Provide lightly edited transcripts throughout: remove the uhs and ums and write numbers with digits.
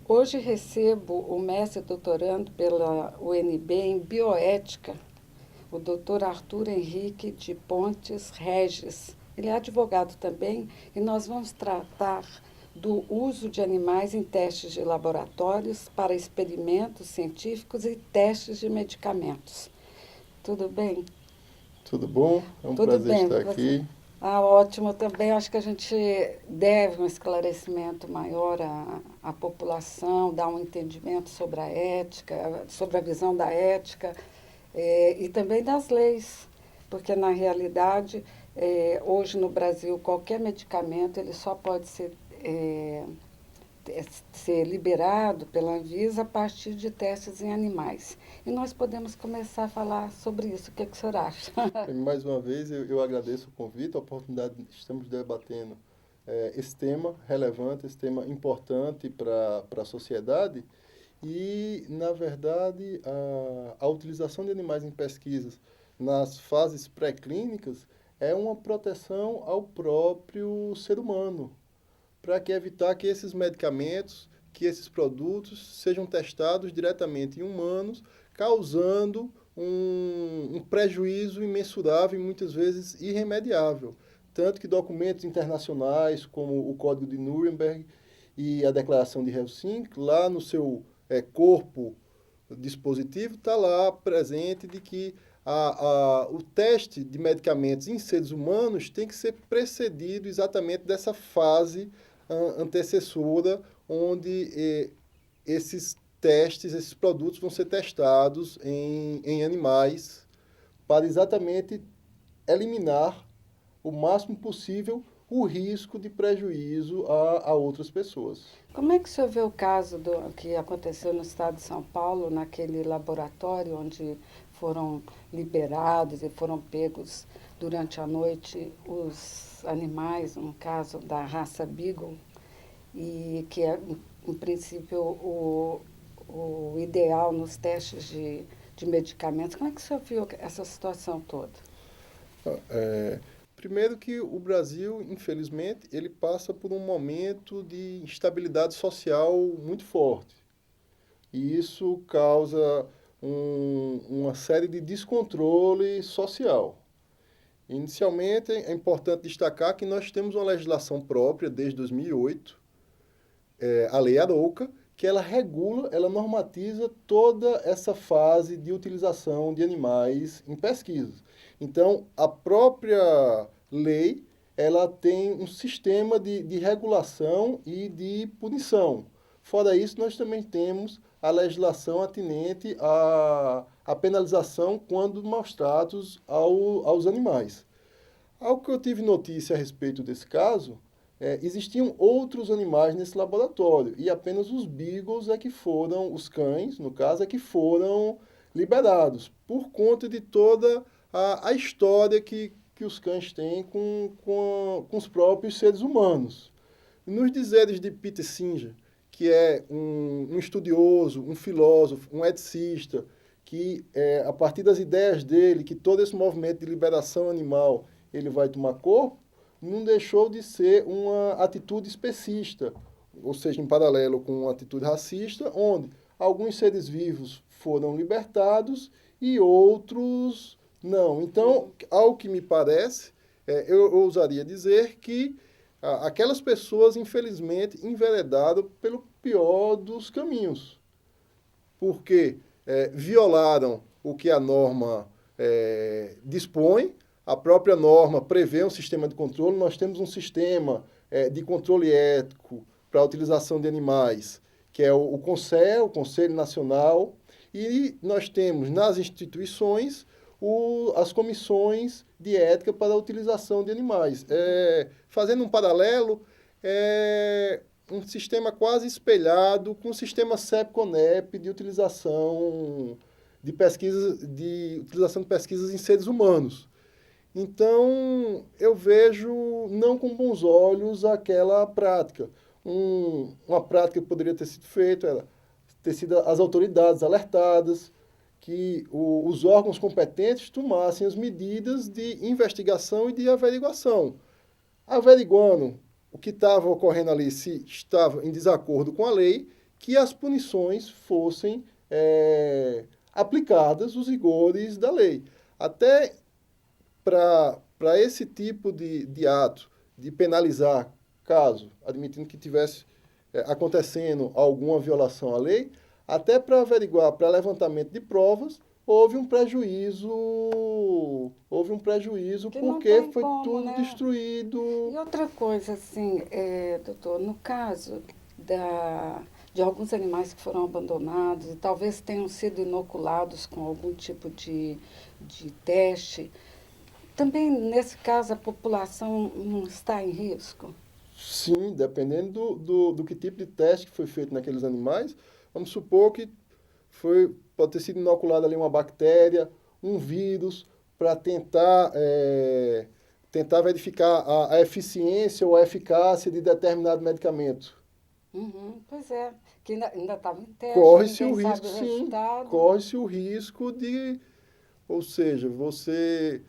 Hoje recebo o mestre doutorando pela UNB em bioética, o doutor Arthur Henrique de Pontes Regis. Ele é advogado também e nós vamos tratar do uso de animais em testes de laboratórios para experimentos científicos e testes de medicamentos. Tudo bem? Tudo bom? É um Tudo prazer bem, estar você? aqui. Ah, ótimo também. Acho que a gente deve um esclarecimento maior à população, dar um entendimento sobre a ética, sobre a visão da ética, e também das leis, porque na realidade, hoje no Brasil, qualquer medicamento ele só pode eh, ser liberado pela Anvisa a partir de testes em animais. E nós podemos começar a falar sobre isso. O que, que o senhor acha? Mais uma vez, eu agradeço o convite, a oportunidade de estamos debatendo esse tema relevante, esse tema importante para a sociedade. E, na verdade, a utilização de animais em pesquisas nas fases pré-clínicas é uma proteção ao próprio ser humano, para que evitar que esses medicamentos, que esses produtos sejam testados diretamente em humanos, causando um prejuízo imensurável e muitas vezes irremediável. Tanto que documentos internacionais, como o Código de Nuremberg e a Declaração de Helsinki, lá no seu corpo dispositivo, está lá presente de que o teste de medicamentos em seres humanos tem que ser precedido exatamente dessa fase antecessora, onde esses testes, esses produtos vão ser testados em animais para exatamente eliminar o máximo possível o risco de prejuízo a outras pessoas. Como é que o senhor vê o caso que aconteceu no estado de São Paulo, naquele laboratório onde foram liberados e foram pegos durante a noite os animais, no caso da raça Beagle, e que é, em princípio, o ideal nos testes de medicamentos? Como é que o senhor viu essa situação toda? É, primeiro que o Brasil, infelizmente, ele passa por um momento de instabilidade social muito forte. E isso causa uma série de descontrole social. Inicialmente, é importante destacar que nós temos uma legislação própria desde 2008, a Lei Arouca, que ela regula, ela normatiza toda essa fase de utilização de animais em pesquisas. Então, a própria lei, ela tem um sistema de regulação e de punição. Fora isso, nós também temos a legislação atinente à penalização quando maus tratos aos animais. Ao que eu tive notícia a respeito desse caso, existiam outros animais nesse laboratório e apenas os beagles é que foram, os cães, no caso, é que foram liberados, por conta de toda a história que os cães têm com os próprios seres humanos. Nos dizeres de Peter Singer, que é um estudioso, um filósofo, um eticista, que a partir das ideias dele, que todo esse movimento de liberação animal ele vai tomar corpo, não deixou de ser uma atitude especista, ou seja, em paralelo com uma atitude racista, onde alguns seres vivos foram libertados e outros não. Então, ao que me parece, eu ousaria dizer que aquelas pessoas, infelizmente, enveredaram pelo pior dos caminhos, porque violaram o que a norma dispõe. A própria norma prevê um sistema de controle. Nós temos um sistema de controle ético para a utilização de animais, que é o CONSER, o Conselho Nacional, e nós temos nas instituições as comissões de ética para a utilização de animais. Fazendo um paralelo, um sistema quase espelhado com o sistema CEP-CONEP de utilização de pesquisas, de utilização de pesquisas em seres humanos. Então, eu vejo não com bons olhos aquela prática. Uma prática que poderia ter sido feita era ter sido as autoridades alertadas, que os órgãos competentes tomassem as medidas de investigação e de averiguação, averiguando o que estava ocorrendo ali, se estava em desacordo com a lei, que as punições fossem aplicadas, os rigores da lei. Até para esse tipo de ato, de penalizar, caso, admitindo que tivesse acontecendo alguma violação à lei, até para averiguar, para levantamento de provas, houve um prejuízo Que não porque tem foi como, tudo né? destruído. E outra coisa, assim, doutor, no caso de alguns animais que foram abandonados e talvez tenham sido inoculados com algum tipo de teste, também nesse caso a população não está em risco? Sim, dependendo do que tipo de teste que foi feito naqueles animais, vamos supor que pode ter sido inoculada ali uma bactéria, um vírus, para tentar verificar a eficiência ou a eficácia de determinado medicamento. Uhum, pois é, que ainda estava em teste, Corre-se o ninguém risco, sabe o sim, resultado. corre-se o risco de, ou seja, você,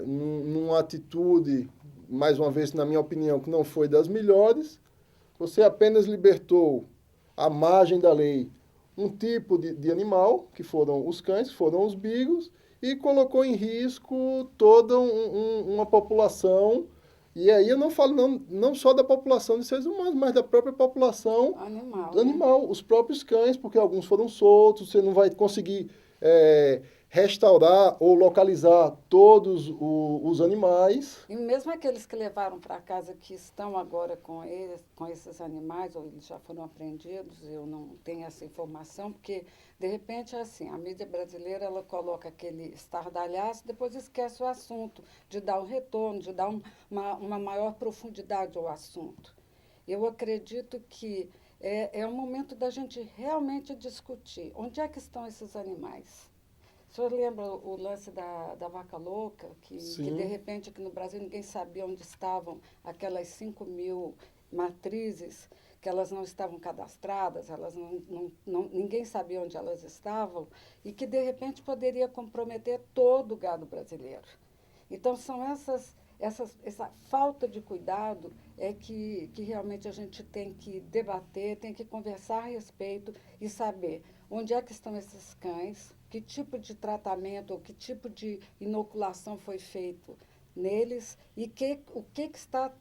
numa atitude, mais uma vez, na minha opinião, que não foi das melhores, você apenas libertou à margem da lei um tipo de animal, que foram os cães, foram os beagles, e colocou em risco toda uma população. E aí eu não falo não só da população de seres humanos, mas da própria população Animal, do né? animal, os próprios cães, porque alguns foram soltos, você não vai conseguir restaurar ou localizar todos os animais. E mesmo aqueles que levaram para casa que estão agora com esses animais, ou eles já foram apreendidos, eu não tenho essa informação, porque, de repente, é assim, a mídia brasileira ela coloca aquele estardalhaço, depois esquece o assunto, de dar o retorno, de dar uma maior profundidade ao assunto. Eu acredito que é o momento da gente realmente discutir onde é que estão esses animais. O senhor lembra o lance da vaca louca, que de Sim. repente aqui no Brasil ninguém sabia onde estavam aquelas 5.000 matrizes, que elas não estavam cadastradas, elas ninguém sabia onde elas estavam, e que de repente poderia comprometer todo o gado brasileiro. Então, são essa falta de cuidado que realmente a gente tem que debater, tem que conversar a respeito e saber onde é que estão esses cães, que tipo de tratamento ou que tipo de inoculação foi feito neles e o que está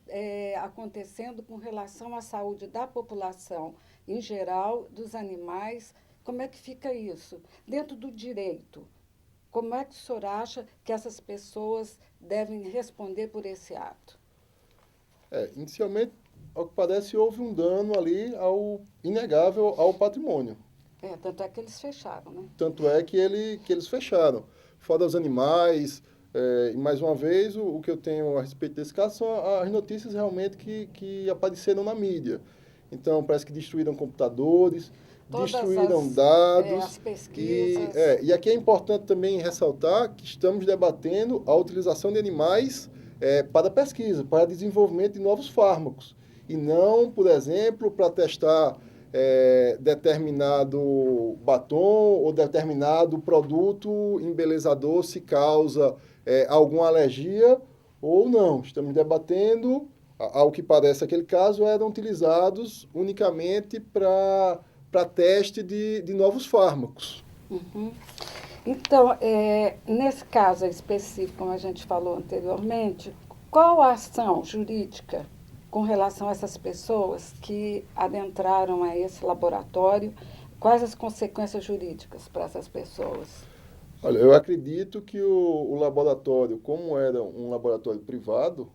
acontecendo com relação à saúde da população em geral, dos animais, como é que fica isso? Dentro do direito, como é que o senhor acha que essas pessoas devem responder por esse ato? Inicialmente, ao que parece, houve um dano ali inegável ao patrimônio. Tanto é que eles fecharam, né? Tanto é que eles fecharam. Fora os animais, e mais uma vez, o que eu tenho a respeito desse caso são as notícias realmente que apareceram na mídia. Então, parece que destruíram computadores, Todas destruíram as dados. pesquisas. E aqui é importante também ressaltar que estamos debatendo a utilização de animais para pesquisa, para desenvolvimento de novos fármacos. E não, por exemplo, para testar determinado batom ou determinado produto embelezador se causa alguma alergia ou não. Estamos debatendo, ao que parece aquele caso, eram utilizados unicamente para teste de novos fármacos. Uhum. Então, nesse caso específico, como a gente falou anteriormente, qual a ação jurídica com relação a essas pessoas que adentraram a esse laboratório? Quais as consequências jurídicas para essas pessoas? Olha, eu acredito que o laboratório, como era um laboratório privado,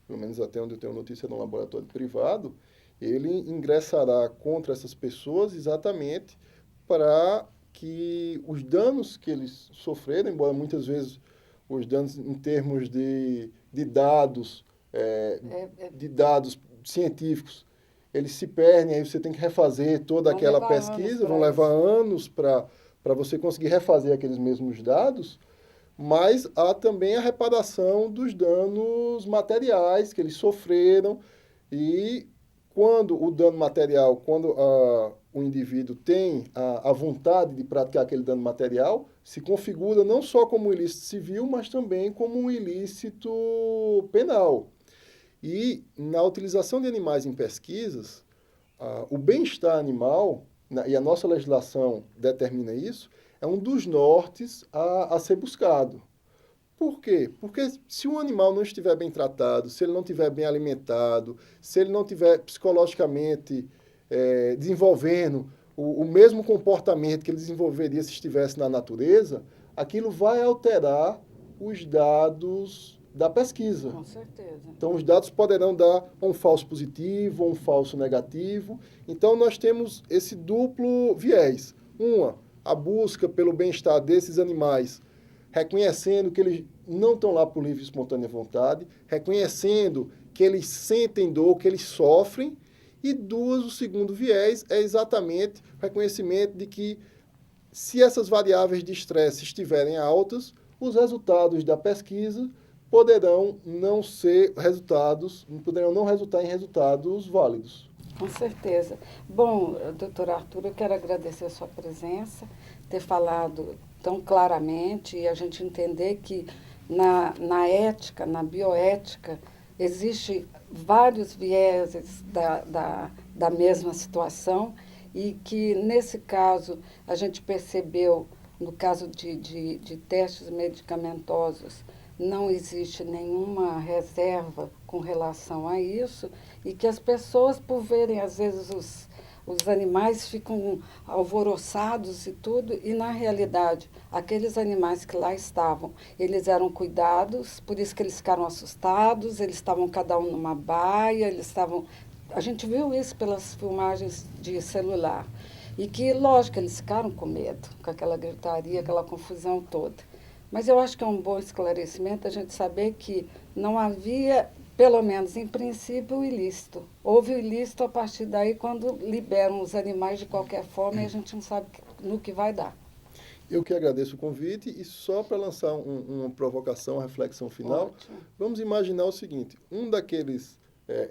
pelo menos até onde eu tenho notícia de um laboratório privado, ele ingressará contra essas pessoas exatamente para que os danos que eles sofreram, embora muitas vezes os danos em termos de dados, de dados científicos, eles se perdem, aí você tem que refazer toda Vão aquela levar anos pesquisa, vão para levar isso. anos para você conseguir refazer aqueles mesmos dados, mas há também a reparação dos danos materiais que eles sofreram e quando o dano material, quando o indivíduo tem a vontade de praticar aquele dano material, se configura não só como um ilícito civil, mas também como um ilícito penal. E na utilização de animais em pesquisas, o bem-estar animal, e a nossa legislação determina isso, é um dos nortes a ser buscado. Por quê? Porque se um animal não estiver bem tratado, se ele não estiver bem alimentado, se ele não estiver psicologicamente desenvolvendo o mesmo comportamento que ele desenvolveria se estivesse na natureza, aquilo vai alterar os dados da pesquisa. Com certeza. Então, os dados poderão dar um falso positivo ou um falso negativo. Então, nós temos esse duplo viés. A busca pelo bem-estar desses animais, reconhecendo que eles não estão lá por livre e espontânea vontade, reconhecendo que eles sentem dor, que eles sofrem. E o segundo viés é exatamente o reconhecimento de que, se essas variáveis de estresse estiverem altas, os resultados da pesquisa poderão não resultar em resultados válidos. Com certeza. Bom, doutor Arthur, eu quero agradecer a sua presença, ter falado tão claramente e a gente entender que na ética, na bioética, existe vários vieses da mesma situação e que, nesse caso, a gente percebeu, no caso de testes medicamentosos, não existe nenhuma reserva com relação a isso e que as pessoas, por verem, às vezes, os animais ficam alvoroçados e tudo, e, na realidade, aqueles animais que lá estavam, eles eram cuidados, por isso que eles ficaram assustados, eles estavam cada um numa baia, a gente viu isso pelas filmagens de celular. E que, lógico, eles ficaram com medo, com aquela gritaria, aquela confusão toda. Mas eu acho que é um bom esclarecimento a gente saber que não havia, pelo menos em princípio, o ilícito. Houve o ilícito a partir daí, quando liberam os animais de qualquer forma e a gente não sabe no que vai dar. Eu que agradeço o convite e só para lançar uma provocação, uma reflexão final, Ótimo. Vamos imaginar o seguinte, um daqueles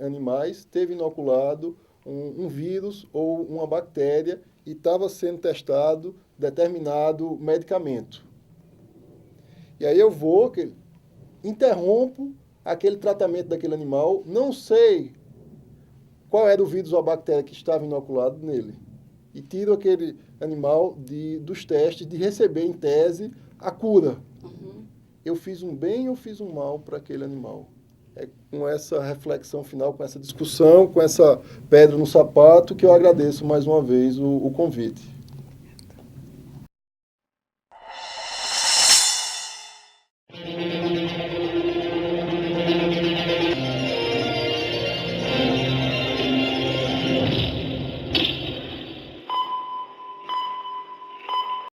animais teve inoculado um vírus ou uma bactéria e estava sendo testado determinado medicamento. E aí eu interrompo aquele tratamento daquele animal, não sei qual era o vírus ou a bactéria que estava inoculado nele. E tiro aquele animal dos testes de receber, em tese, a cura. Uhum. Eu fiz um bem ou fiz um mal para aquele animal? É com essa reflexão final, com essa discussão, com essa pedra no sapato, que eu agradeço mais uma vez o convite.